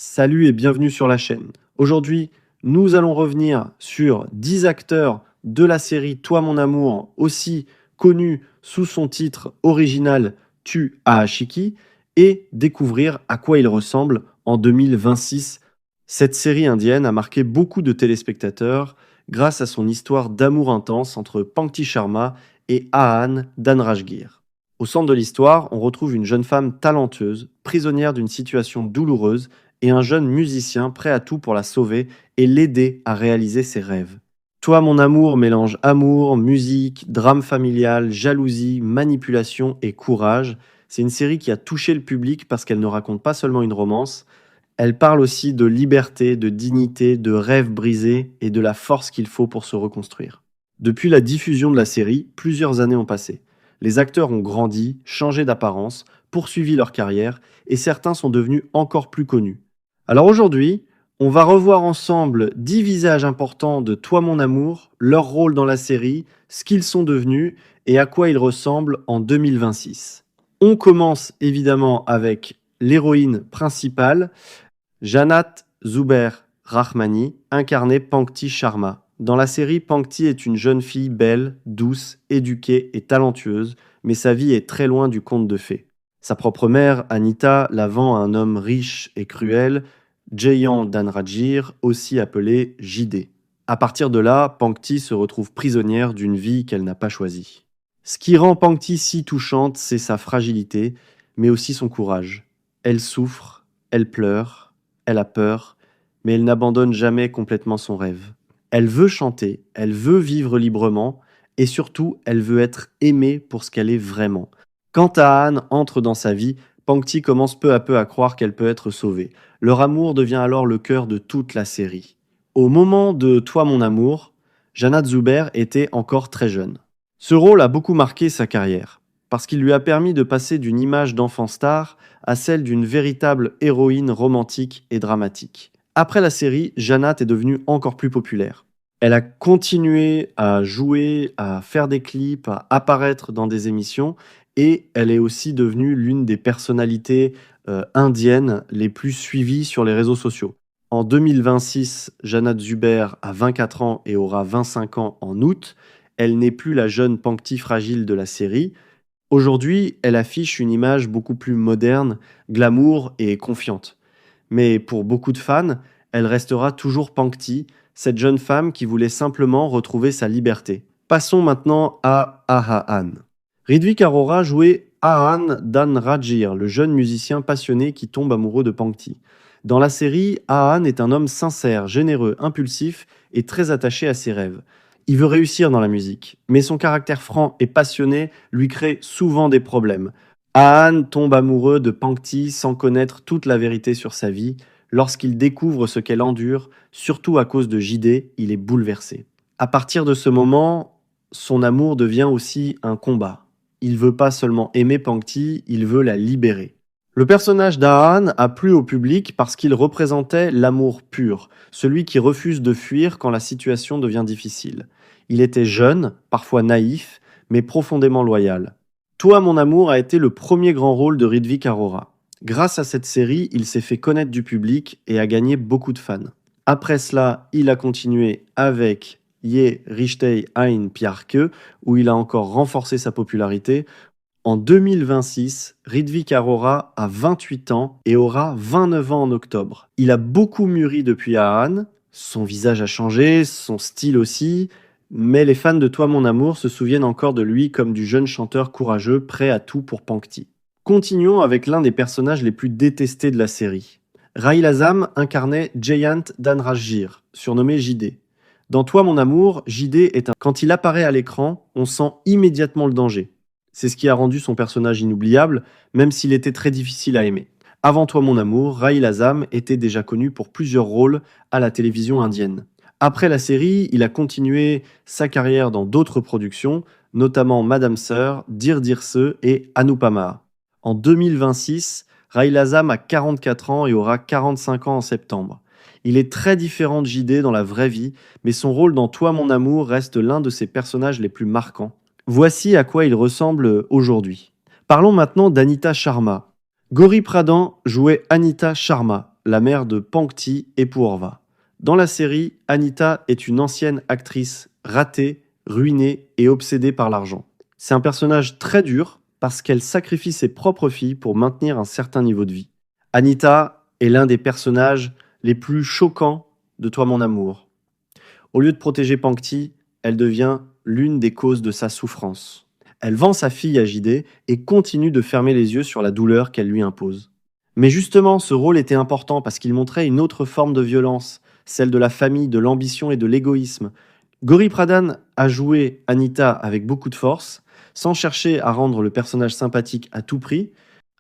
Salut et bienvenue sur la chaîne. Aujourd'hui, nous allons revenir sur 10 acteurs de la série Toi mon amour, aussi connu sous son titre original Tu Ahashiki, et découvrir à quoi il ressemble en 2026. Cette série indienne a marqué beaucoup de téléspectateurs grâce à son histoire d'amour intense entre Pankti Sharma et Ahan Dhanrajgir. Au centre de l'histoire, on retrouve une jeune femme talentueuse, prisonnière d'une situation douloureuse, et un jeune musicien prêt à tout pour la sauver et l'aider à réaliser ses rêves. Toi, mon amour mélange amour, musique, drame familial, jalousie, manipulation et courage. C'est une série qui a touché le public parce qu'elle ne raconte pas seulement une romance, elle parle aussi de liberté, de dignité, de rêves brisés et de la force qu'il faut pour se reconstruire. Depuis la diffusion de la série, plusieurs années ont passé. Les acteurs ont grandi, changé d'apparence, poursuivi leur carrière et certains sont devenus encore plus connus. Alors aujourd'hui, on va revoir ensemble 10 visages importants de Toi mon amour, leur rôle dans la série, ce qu'ils sont devenus et à quoi ils ressemblent en 2026. On commence évidemment avec l'héroïne principale, Jannat Zuber Rahmani, incarnée Pankti Sharma. Dans la série, Pankti est une jeune fille belle, douce, éduquée et talentueuse, mais sa vie est très loin du conte de fées. Sa propre mère, Anita, la vend à un homme riche et cruel, Jayan Dhanrajgir, aussi appelé JD. À partir de là, Pankti se retrouve prisonnière d'une vie qu'elle n'a pas choisie. Ce qui rend Pankti si touchante, c'est sa fragilité, mais aussi son courage. Elle souffre, elle pleure, elle a peur, mais elle n'abandonne jamais complètement son rêve. Elle veut chanter, elle veut vivre librement, et surtout, elle veut être aimée pour ce qu'elle est vraiment. Quand Ahan entre dans sa vie, Pankti commence peu à peu à croire qu'elle peut être sauvée. Leur amour devient alors le cœur de toute la série. Au moment de Toi mon amour, Jannat Zuber était encore très jeune. Ce rôle a beaucoup marqué sa carrière, parce qu'il lui a permis de passer d'une image d'enfant star à celle d'une véritable héroïne romantique et dramatique. Après la série, Jannat est devenue encore plus populaire. Elle a continué à jouer, à faire des clips, à apparaître dans des émissions, et elle est aussi devenue l'une des personnalités indiennes les plus suivies sur les réseaux sociaux. En 2026, Jannat Zuber a 24 ans et aura 25 ans en août. Elle n'est plus la jeune Pankti fragile de la série. Aujourd'hui, elle affiche une image beaucoup plus moderne, glamour et confiante. Mais pour beaucoup de fans, elle restera toujours Pankti, cette jeune femme qui voulait simplement retrouver sa liberté. Passons maintenant à Ahan. Ridvik Arora jouait Ahan Dhanrajgir, le jeune musicien passionné qui tombe amoureux de Pankti. Dans la série, Ahan est un homme sincère, généreux, impulsif et très attaché à ses rêves. Il veut réussir dans la musique, mais son caractère franc et passionné lui crée souvent des problèmes. Ahan tombe amoureux de Pankti sans connaître toute la vérité sur sa vie. Lorsqu'il découvre ce qu'elle endure, surtout à cause de JD, il est bouleversé. À partir de ce moment, son amour devient aussi un combat. Il veut pas seulement aimer Pankti, il veut la libérer. Le personnage d'Ahan a plu au public parce qu'il représentait l'amour pur, celui qui refuse de fuir quand la situation devient difficile. Il était jeune, parfois naïf, mais profondément loyal. Toi, mon amour a été le premier grand rôle de Ridvik Arora. Grâce à cette série, il s'est fait connaître du public et a gagné beaucoup de fans. Après cela, il a continué avec Ye Rishtey Ein Pyar-ke, où il a encore renforcé sa popularité. En 2026, Ridvik Arora a 28 ans et aura 29 ans en octobre. Il a beaucoup mûri depuis Ahan, son visage a changé, son style aussi, mais les fans de Toi mon amour se souviennent encore de lui comme du jeune chanteur courageux prêt à tout pour Pankti. Continuons avec l'un des personnages les plus détestés de la série. Rahil Azam incarnait Jayant Dhanrajgir, surnommé JD. Dans Toi mon amour, JD est un... Quand il apparaît à l'écran, on sent immédiatement le danger. C'est ce qui a rendu son personnage inoubliable, même s'il était très difficile à aimer. Avant Toi mon amour, Rahil Azam était déjà connu pour plusieurs rôles à la télévision indienne. Après la série, il a continué sa carrière dans d'autres productions, notamment Madame Sir, Dir Dir Se et Anupama. En 2026, Rahil Azam a 44 ans et aura 45 ans en septembre. Il est très différent de JD dans la vraie vie, mais son rôle dans Toi mon amour reste l'un de ses personnages les plus marquants. Voici à quoi il ressemble aujourd'hui. Parlons maintenant d'Anita Sharma. Gauri Pradhan jouait Anita Sharma, la mère de Pankti et Poorva. Dans la série, Anita est une ancienne actrice ratée, ruinée et obsédée par l'argent. C'est un personnage très dur parce qu'elle sacrifie ses propres filles pour maintenir un certain niveau de vie. Anita est l'un des personnages les plus choquants de Toi mon amour. Au lieu de protéger Pankti, elle devient l'une des causes de sa souffrance. Elle vend sa fille à JD et continue de fermer les yeux sur la douleur qu'elle lui impose. Mais justement, ce rôle était important parce qu'il montrait une autre forme de violence, celle de la famille, de l'ambition et de l'égoïsme. Gauri Pradhan a joué Anita avec beaucoup de force, sans chercher à rendre le personnage sympathique à tout prix.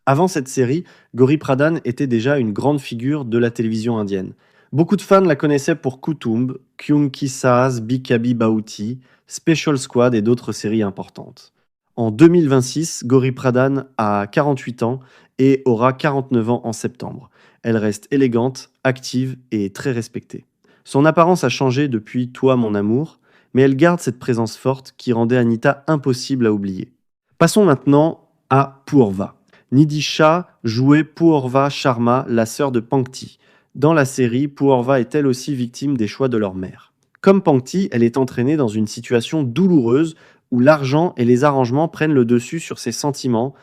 Avant cette série, Gauri Pradhan était déjà une grande figure de la télévision indienne. Beaucoup de fans la connaissaient pour Kutumb, Kyun Ki Saas, Bikabi Bauti, Special Squad et d'autres séries importantes. En 2026, Gauri Pradhan a 48 ans et aura 49 ans en septembre. Elle reste élégante, active et très respectée. Son apparence a changé depuis Toi mon amour, mais elle garde cette présence forte qui rendait Anita impossible à oublier. Passons maintenant à Poorva. Nidhi Shah jouait Poorva Sharma, la sœur de Pankti. Dans la série, Poorva est elle aussi victime des choix de leur mère. Comme Pankti, elle est entraînée dans une situation douloureuse où l'argent et les arrangements prennent le dessus sur ses sentiments.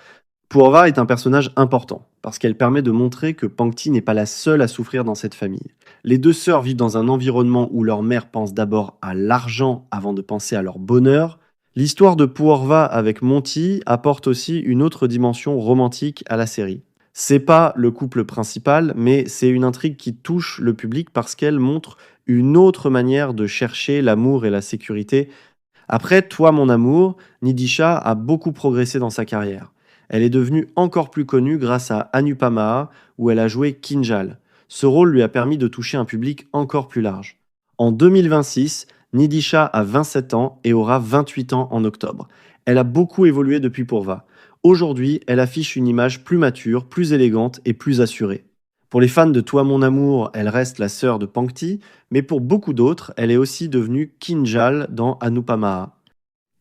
Poorva est un personnage important parce qu'elle permet de montrer que Pankti n'est pas la seule à souffrir dans cette famille. Les deux sœurs vivent dans un environnement où leur mère pense d'abord à l'argent avant de penser à leur bonheur. L'histoire de Poorva avec Monty apporte aussi une autre dimension romantique à la série. C'est pas le couple principal, mais c'est une intrigue qui touche le public parce qu'elle montre une autre manière de chercher l'amour et la sécurité. Après Toi mon amour, Nidhi Shah a beaucoup progressé dans sa carrière. Elle est devenue encore plus connue grâce à Anupama, où elle a joué Kinjal. Ce rôle lui a permis de toucher un public encore plus large. En 2026, Nidhi Shah a 27 ans et aura 28 ans en octobre. Elle a beaucoup évolué depuis Poorva. Aujourd'hui, elle affiche une image plus mature, plus élégante et plus assurée. Pour les fans de Toi mon amour, elle reste la sœur de Pankti, mais pour beaucoup d'autres, elle est aussi devenue Kinjal dans Anupama.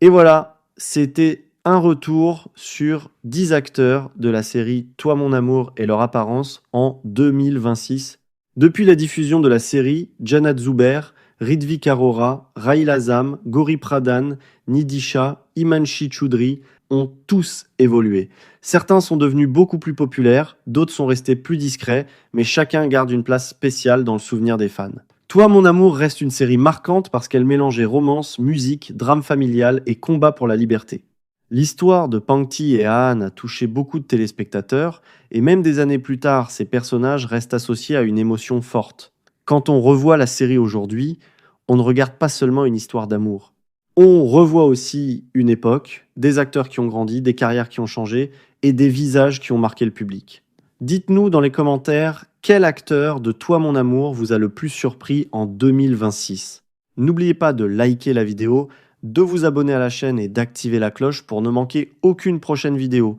Et voilà, c'était un retour sur 10 acteurs de la série Toi mon amour et leur apparence en 2026. Depuis la diffusion de la série, Jannat Zuber, Ridhvik Arora, Rahil Azam, Gauri Pradhan, Nidhi Shah, Himanshi Choudhary ont tous évolué. Certains sont devenus beaucoup plus populaires, d'autres sont restés plus discrets, mais chacun garde une place spéciale dans le souvenir des fans. Toi, mon amour reste une série marquante parce qu'elle mélangeait romance, musique, drame familial et combat pour la liberté. L'histoire de Pankti et Aan a touché beaucoup de téléspectateurs, et même des années plus tard, ces personnages restent associés à une émotion forte. Quand on revoit la série aujourd'hui, on ne regarde pas seulement une histoire d'amour. On revoit aussi une époque, des acteurs qui ont grandi, des carrières qui ont changé, et des visages qui ont marqué le public. Dites-nous dans les commentaires quel acteur de Toi mon amour vous a le plus surpris en 2026. N'oubliez pas de liker la vidéo, de vous abonner à la chaîne et d'activer la cloche pour ne manquer aucune prochaine vidéo.